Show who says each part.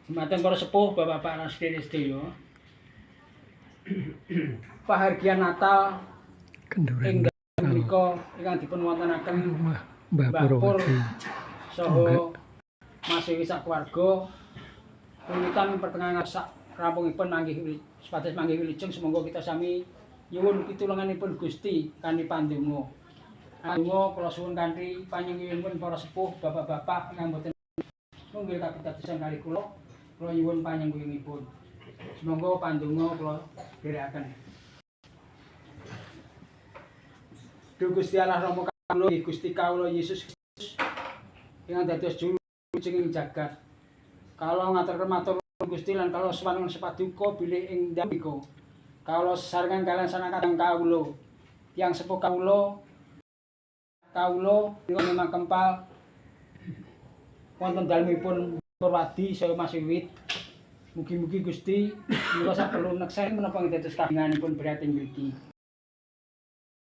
Speaker 1: Dumateng para sepuh, bapak-bapak lan sedherek-sedherek. Pahargyan Natal ing menika ingkang dipun wontenaken
Speaker 2: Mbah
Speaker 1: Pur
Speaker 2: Purwadi
Speaker 1: saha Mas Wiwi sakeluarga. Wiwitan pertengahan sak rampungipun manggih sepados manggih wilujeng sumangga kita sami nyuwun pitulunganipun Gusti kanthi pandonga. Pandonga kula suwun kanthi panyengipun para sepuh, bapak-bapak ingkang boten nunggil kapitadosan kali kula nyuwun panyengipun. Sumangga pandonga kula dherekaken. Duh Gusti Allah Rama kawula, Gusti kawula Yesus Kristus ingkang dados juru ing jagat. Kawula ngaturaken matur Gusti lan kawula sawangun sepaduka bilih ing dalem kawula sesarengan kaliyan sanakadang kawula. Tiyang sepuh kawula ingkang kempal wonten dalemipun Purwadi saha Mas Wiwit. Mugi-mugi Gusti menika saperlu neksa menapa dados kagunganipun berat ing mriki.